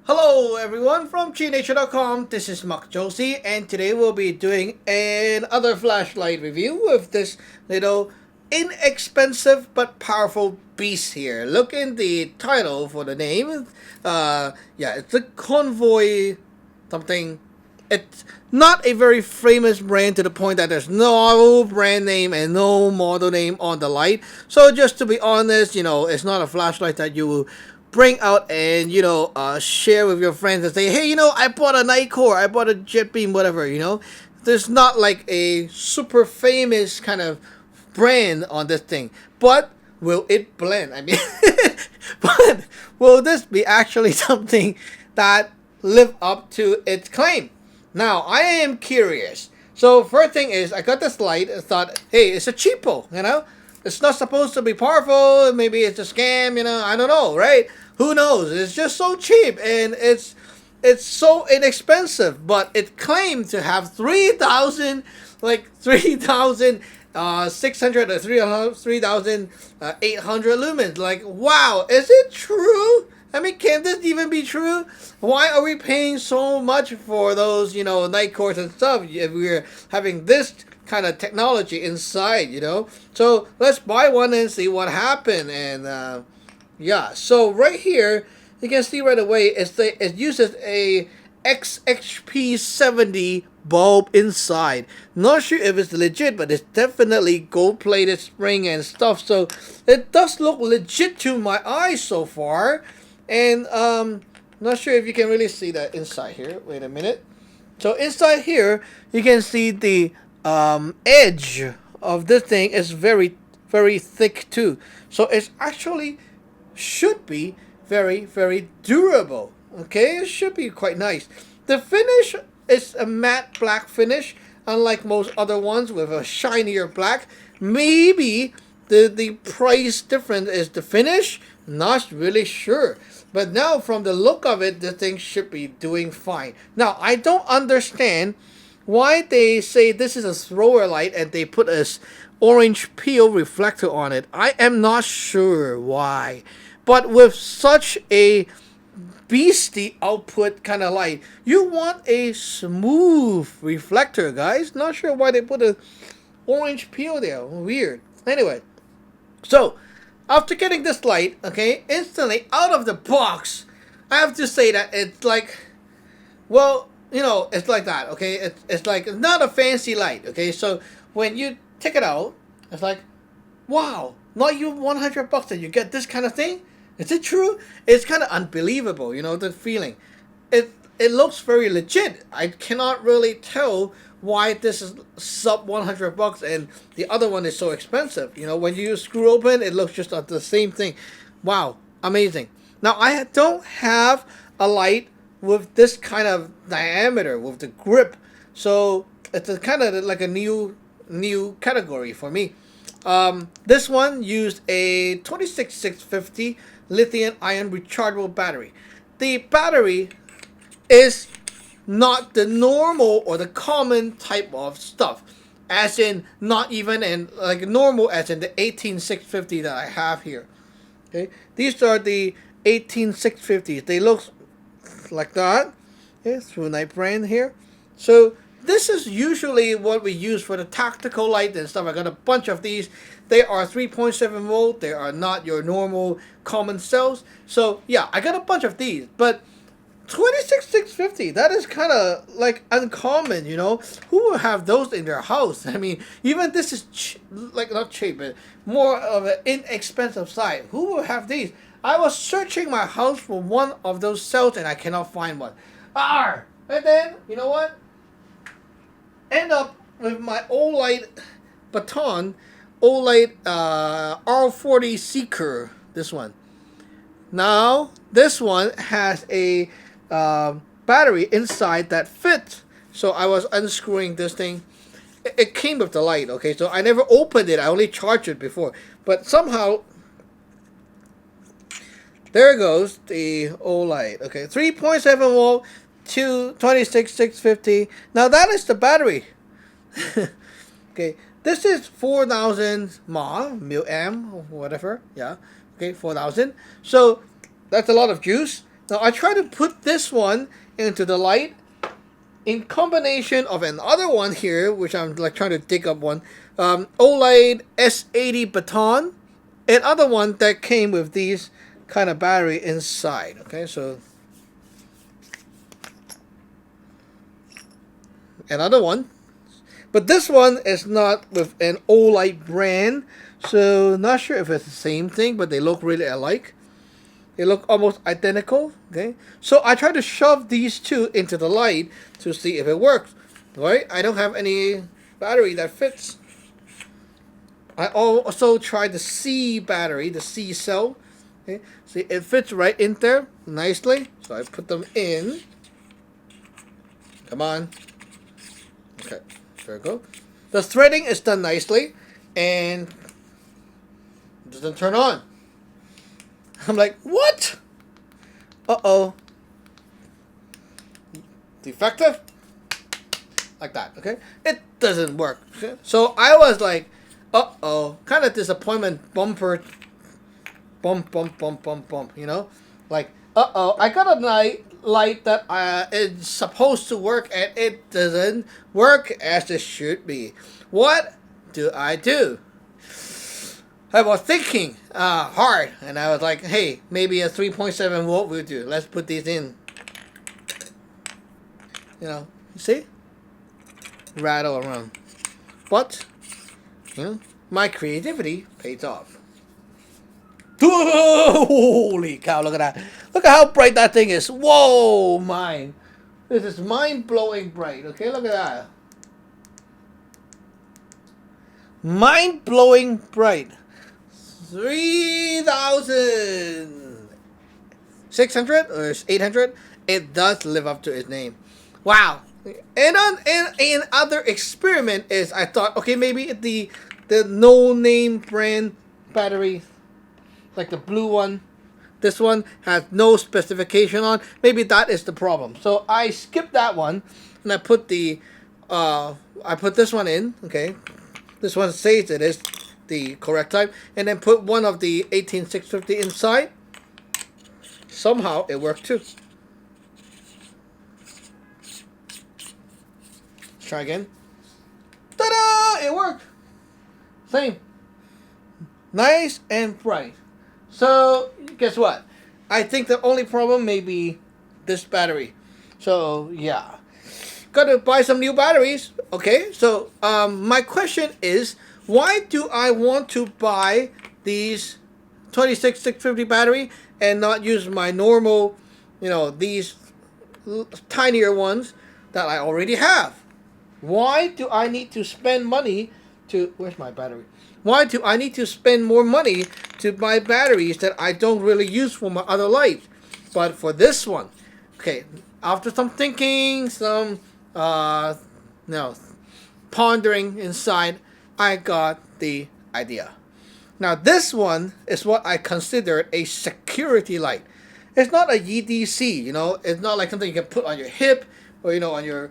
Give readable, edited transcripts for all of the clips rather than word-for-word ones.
Hello everyone from CreeNature.com. This is Mark Josie, and today we'll be doing another flashlight review with this little inexpensive but powerful beast here. Look in the title for the name. It's a Convoy something. It's not a very famous brand to the point that there's no brand name and no model name on the light. So just to be honest, it's not a flashlight that you will bring out and share with your friends and say, hey, I bought a night core, I bought a jet beam, whatever. There's not like a super famous kind of brand on this thing, but will it blend? I mean, but will this be actually something that live up to its claim? Now I am curious. So first thing is, I got this light and thought, hey, it's a cheapo, it's not supposed to be powerful. Maybe it's a scam, I don't know, right? Who knows? It's just so cheap and it's so inexpensive, but it claimed to have 3,000, like 3,000 600 or 3,800 lumens. Like, wow, is it true? I mean, can this even be true? Why are we paying so much for those, night cores and stuff if we're having this kind of technology inside? So let's buy one and see what happened. And so right here, you can see right away it uses a XHP70 bulb inside. Not sure if it's legit, but it's definitely gold-plated spring and stuff. So it does look legit to my eyes so far. And not sure if you can really see that inside here. Wait a minute. So inside here, you can see the edge of this thing is very, very thick too. So it's actually should be very, very durable. Okay, it should be quite nice. The finish is a matte black finish, unlike most other ones with a shinier black. Maybe the price difference is the finish. Not really sure. But now from the look of it, the thing should be doing fine. Now, I don't understand why they say this is a thrower light and they put a orange peel reflector on it. I am not sure why. But with such a beastie output kind of light, you want a smooth reflector, guys. Not sure why they put a orange peel there. Weird. Anyway, so after getting this light, okay, instantly out of the box, I have to say that it's like, well, it's like that, okay? It's like, it's not a fancy light, okay? So when you take it out, it's like, wow, not you $100 that you get this kind of thing? Is it true? It's kind of unbelievable, the feeling. It looks very legit. I cannot really tell why this is sub $100 and the other one is so expensive. When you screw open, it looks just like the same thing. Wow, amazing. Now I don't have a light with this kind of diameter, with the grip, so it's a kind of like a new category for me. This one used a 26650 lithium ion rechargeable battery. The battery is not the normal or the common type of stuff, as in not even in like normal as in the 18650 that I have here. Okay, these are the 18650s. They look like that. Okay, through night brand here. So this is usually what we use for the tactical light and stuff. I got a bunch of these. They are 3.7 volt. They are not your normal common cells. So yeah, I got a bunch of these, but 26650, that is kind of like uncommon. Who will have those in their house? I mean, even this is like not cheap, but more of an inexpensive side. Who will have these? I was searching my house for one of those cells and I cannot find one. And then you know what, end up with my Olight baton, Olight R40 Seeker. This one. Now this one has a battery inside that fits. So I was unscrewing this thing. It came with the light, okay? So I never opened it. I only charged it before. But somehow, there goes the old light. Okay, 3.7 volt to 26650. Now that is the battery. Okay, this is 4,000 milliamp or whatever. Yeah. Okay, 4,000. So that's a lot of juice. Now I try to put this one into the light in combination of another one here, which I'm like trying to dig up one, OLED S80 baton, and other one that came with these kind of battery inside. Okay, so another one, but this one is not with an OLED brand, so not sure if it's the same thing, but they look really alike. They look almost identical. Okay, so I try to shove these two into the light to see if it works. Right, I don't have any battery that fits. I also tried the C battery, the C cell. Okay, see, it fits right in there nicely. So I put them in. Come on. Okay, there we go. The threading is done nicely, and it doesn't turn on. I'm like, what? Uh-oh. Defective? Like that, okay? It doesn't work. Okay? So I was like, uh-oh. Kind of disappointment bumper. Bump, bump, bump, bump, bump, you know? Like, uh-oh. I got a light that is supposed to work, and it doesn't work as it should be. What do I do? I was thinking hard, and I was like, hey, maybe a 3.7 volt will do. Let's put these in. You know, you see? Rattle around. But, you know, my creativity pays off. Holy cow, look at that. Look at how bright that thing is. Whoa, mine. This is mind-blowing bright, okay? Look at that. Mind-blowing bright. 3,600 or 800. It does live up to its name. Wow. And other experiment is I thought, okay, maybe the no name brand battery, like the blue one, this one has no specification on. Maybe that is the problem. So I skipped that one and I put the I put this one in. Okay, this one says it is the correct type, and then put one of the 18650 inside. Somehow it worked too. Try again. Ta-da! It worked. Same. Nice and bright. So guess what? I think the only problem may be this battery. So yeah, gotta buy some new batteries. Okay. So my question is, why do I want to buy these 26650 battery and not use my normal, you know, these tinier ones that I already have? Why do I need to spend money to... Where's my battery? Why do I need to spend more money to buy batteries that I don't really use for my other lights? But for this one, okay, after some thinking, some pondering inside, I got the idea. Now this one is what I consider a security light. It's not a EDC, you know. It's not like something you can put on your hip or, you know, on your...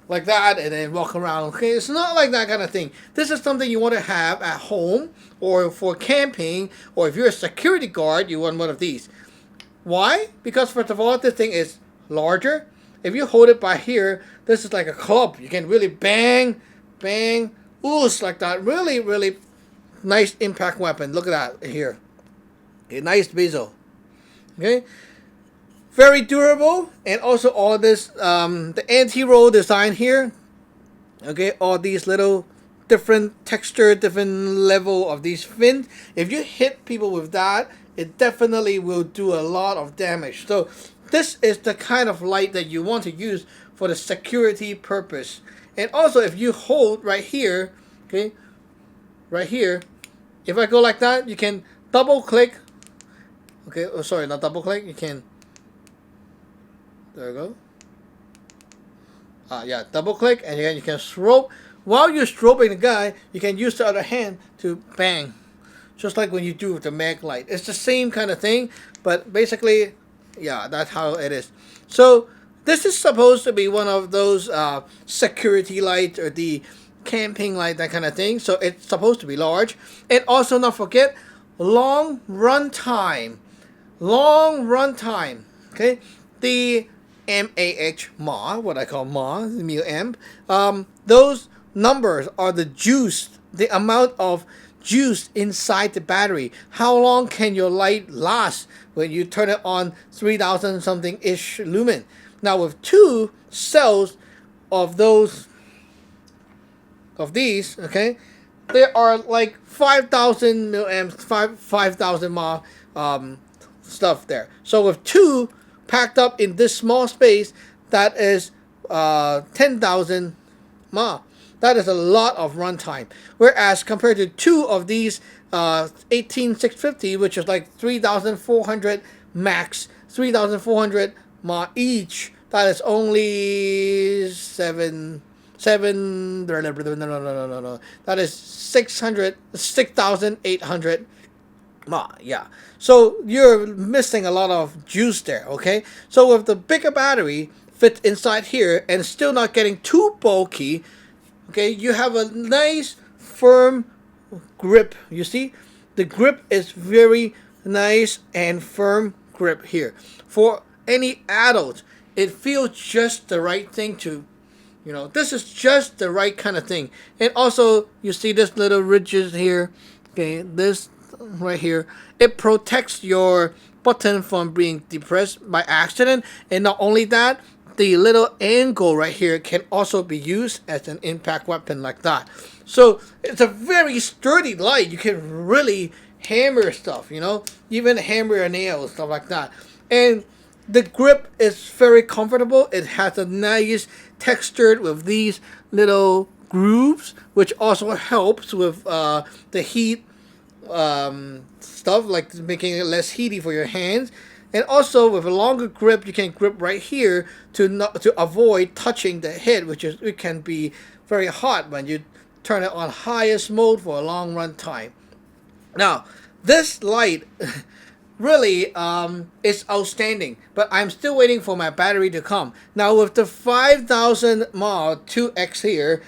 like that, and then walk around. Okay, it's not like that kind of thing. This is something you want to have at home or for camping, or if you're a security guard, you want one of these. Why? Because first of all, this thing is larger. If you hold it by here, this is like a club. You can really bang, bang, ooze like that. Really, really nice impact weapon. Look at that here. A nice bezel. Okay. Very durable, and also all this, the anti-roll design here. Okay, all these little different texture, different level of these fins. If you hit people with that, it definitely will do a lot of damage. So this is the kind of light that you want to use for the security purpose. And also, if you hold right here, okay, right here, if I go like that, you can double click. Okay, oh sorry, not double click. You can... There we go. Yeah, double click, and again you can strobe. While you're strobing the guy, you can use the other hand to bang. Just like when you do with the mag light. It's the same kind of thing, but basically, yeah, that's how it is. So, this is supposed to be one of those security lights or the camping light, that kind of thing. So, it's supposed to be large. And also, not forget, long run time. Long run time. Okay, the mAh, what I call mAh, milliamp. Those numbers are the juice, the amount of juice inside the battery. How long can your light last when you turn it on 3,000 something ish lumen? Now with two cells of these, okay, there are like 5,000 milliamps, 5,000 mAh stuff there. So with two packed up in this small space, that is 10,000 mAh. That is a lot of runtime. Whereas compared to two of these 18650, which is like 3,400 max, 3,400 mAh each, that is only no. That is 6,800 mAh, yeah. So you're missing a lot of juice there, okay? So with the bigger battery fits inside here and still not getting too bulky, okay, you have a nice firm grip. You see, the grip is very nice and firm grip here. For any adult, it feels just the right thing to, this is just the right kind of thing. And also, you see this little ridges here, okay, this right here, it protects your button from being depressed by accident. And not only that, the little angle right here can also be used as an impact weapon like that. So it's a very sturdy light. You can really hammer stuff, even hammer your nails, stuff like that. And the grip is very comfortable. It has a nice texture with these little grooves, which also helps with the heat stuff, like making it less heaty for your hands. And also with a longer grip, you can grip right here to avoid touching the head, it can be very hot when you turn it on highest mode for a long run time. Now, this light really is outstanding, but I'm still waiting for my battery to come. Now with the 5,000 mAh 2X here,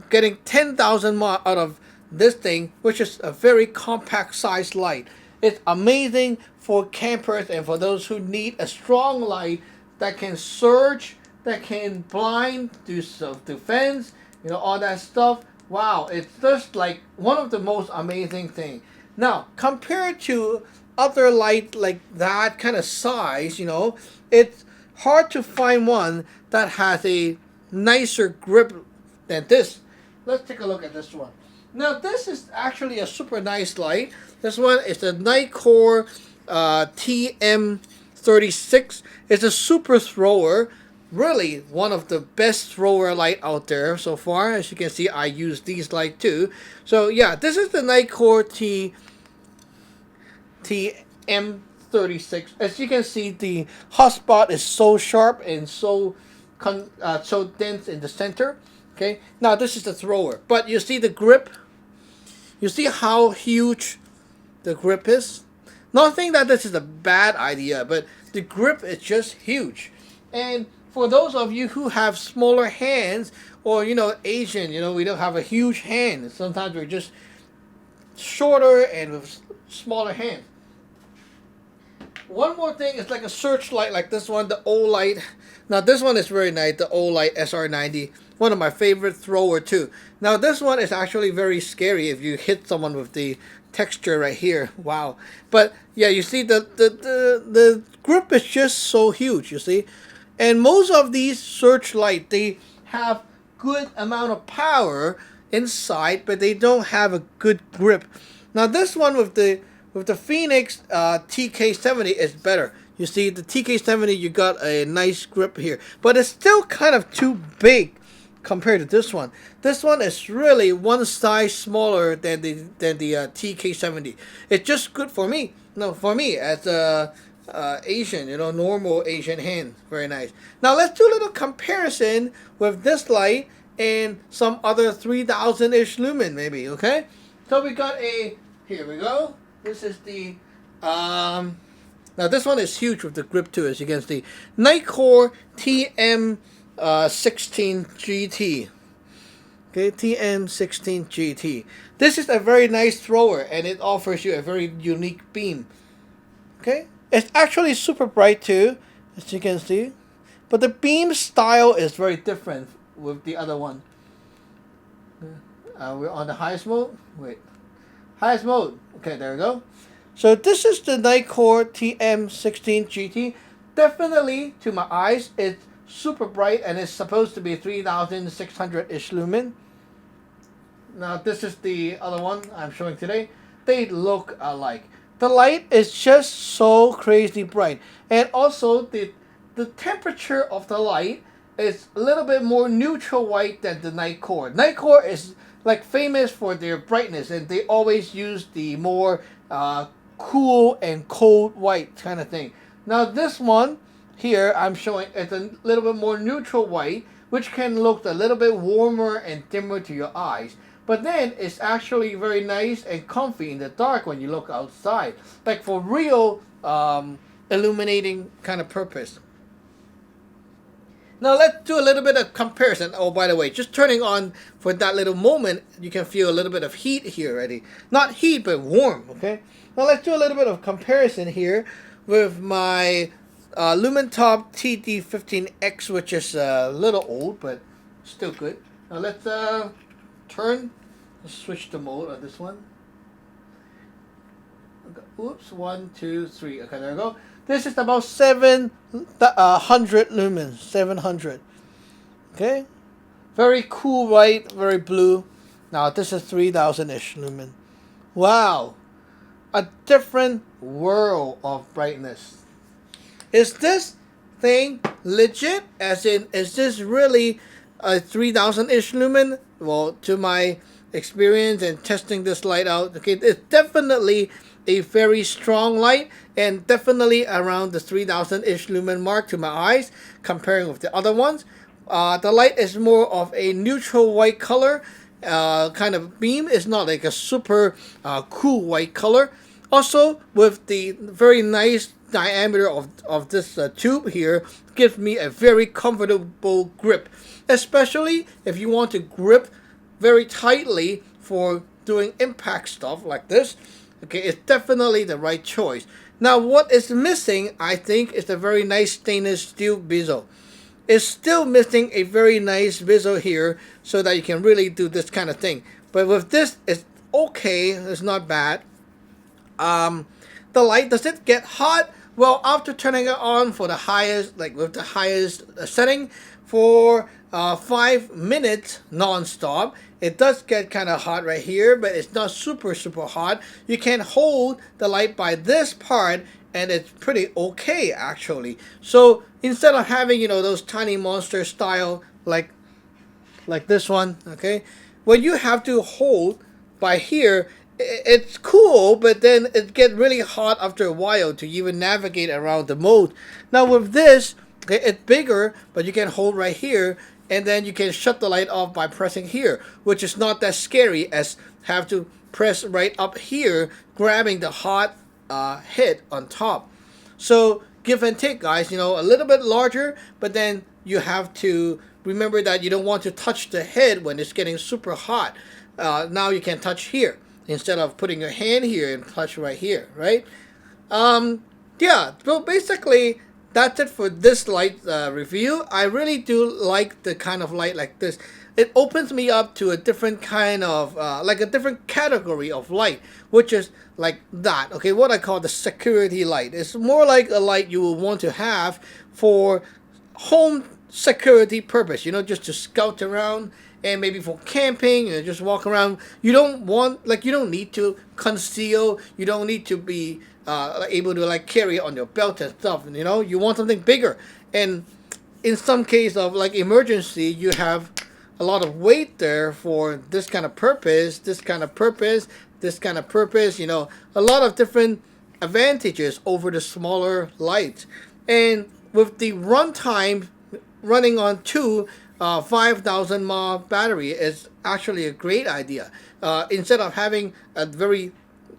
getting 10,000 mAh out of this thing, which is a very compact sized light. It's amazing for campers and for those who need a strong light that can surge, that can blind, do self-defense, all that stuff. Wow, it's just like one of the most amazing things. Now, compared to other light like that kind of size, it's hard to find one that has a nicer grip than this. Let's take a look at this one. Now, this is actually a super nice light. This one is the Nikkor TM36. It's a super thrower. Really one of the best thrower light out there so far. As you can see, I use these light too. So yeah, this is the Nikkor TM36. As you can see, the hotspot is so sharp and so dense in the center. Okay, now this is the thrower, but you see the grip. You see how huge the grip is. Not saying that this is a bad idea, but the grip is just huge. And for those of you who have smaller hands, or Asian, we don't have a huge hand. Sometimes we're just shorter and with smaller hands. One more thing, it's like a searchlight like this one, the Olight. Now this one is very nice, the Olight SR90. One of my favorite thrower too. Now this one is actually very scary if you hit someone with the texture right here. Wow. But yeah, you see the grip is just so huge, you see. And most of these searchlight, they have good amount of power inside, but they don't have a good grip. Now this one with the Phoenix TK70 is better. You see, the TK70, you got a nice grip here, but it's still kind of too big compared to this one. This one is really one size smaller than the TK70. It's just good for me. No, for me as a Asian, normal Asian hand. Very nice. Now let's do a little comparison with this light and some other 3,000-ish lumen maybe, okay? So we got here we go. This is the, now this one is huge with the grip too, as you can see. Nikkor TM16 GT. Okay, TM16 GT. This is a very nice thrower, and it offers you a very unique beam. Okay, it's actually super bright too. as you can see. But the beam style is very different with the other one. We're on the highest mode. Wait. Highest mode. Okay, there we go. So this is the Nikkor TM16 GT. Definitely, to my eyes, it's super bright and it's supposed to be 3600-ish lumen. Now this is the other one I'm showing today. They look alike. The light is just so crazy bright. And also the temperature of the light is a little bit more neutral white than the Nikkor. Nikkor is like famous for their brightness, and they always use the more cool and cold white kind of thing. Now this one here I'm showing it's a little bit more neutral white, which can look a little bit warmer and dimmer to your eyes. But then it's actually very nice and comfy in the dark when you look outside, like for real illuminating kind of purpose. Now let's do a little bit of comparison. Oh, by the way, just turning on for that little moment, you can feel a little bit of heat here already. Not heat, but warm, okay? Now let's do a little bit of comparison here with my Lumentop TD15X, which is a little old, but still good. Now let's switch the mode on this one. Oops, 1, 2, 3. Okay, there we go. This is about 700 lumens, 700. Okay, very cool white, very blue. Now this is 3000-ish lumen. Wow, a different world of brightness. Is this thing legit? As in, is this really a 3000-ish lumen? Well, to my experience and testing this light out, okay, it's definitely a very strong light, and definitely around the 3000-ish lumen mark to my eyes, comparing with the other ones. The light is more of a neutral white color kind of beam. It's not like a super cool white color. Also, with the very nice diameter of this tube here, gives me a very comfortable grip, especially if you want to grip very tightly for doing impact stuff like this. Okay, it's definitely the right choice. Now, what is missing, I think, is a very nice stainless steel bezel. It's still missing a very nice bezel here so that you can really do this kind of thing. But with this, it's okay. It's not bad. The light, does it get hot? Well, after turning it on for the highest, like with the highest setting for 5 minutes non-stop, it does get kind of hot right here, but it's not super hot. You can hold the light by this part and it's pretty okay actually. So instead of having, you know, those tiny monster style like this one, okay, when you have to hold by here, it's cool, but then it gets really hot after a while to even navigate around the mode. Now with this, okay, it's bigger, but you can hold right here, and then you can shut the light off by pressing here, which is not that scary as have to press right up here, grabbing the hot head on top. So give and take, guys, you know, a little bit larger, but then you have to remember that you don't want to touch the head when it's getting super hot. Now you can touch here instead of putting your hand here and touch right here, right? Yeah, so basically that's it for this light review. I really do like the kind of light like this. It opens me up to a different kind of, like a different category of light, which is like that. Okay, what I call the security light. It's more like a light you will want to have for home security purpose, you know, just to scout around, and maybe for camping, you know, just walk around. You don't want, like, you don't need to conceal, you don't need to be able to like carry it on your belt and stuff, you know. You want something bigger, and in some case of like emergency, you have a lot of weight there for this kind of purpose, this kind of purpose, this kind of purpose, you know, a lot of different advantages over the smaller lights. And with the runtime running on two 5,000 mAh battery is actually a great idea. Instead of having a very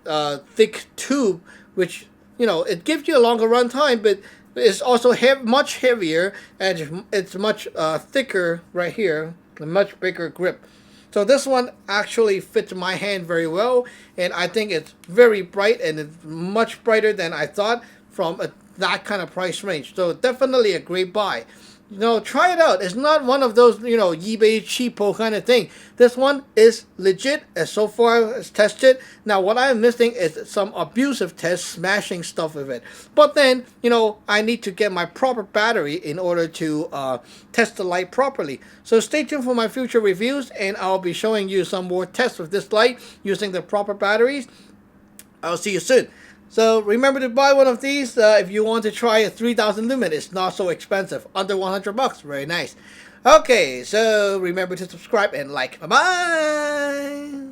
thick tube, which, you know, it gives you a longer runtime, but it's also much heavier, and it's much thicker right here, a much bigger grip. So this one actually fits my hand very well, and I think it's very bright, and it's much brighter than I thought from that kind of price range. So definitely a great buy. Try it out. It's not one of those, eBay cheapo kind of thing. This one is legit, as so far as tested. Now, what I'm missing is some abusive tests, smashing stuff with it. But then, I need to get my proper battery in order to test the light properly. So stay tuned for my future reviews, and I'll be showing you some more tests with this light using the proper batteries. I'll see you soon. So remember to buy one of these if you want to try a 3000 lumen. It's not so expensive, under 100 bucks. Very nice. Okay, so remember to subscribe and like. Bye bye.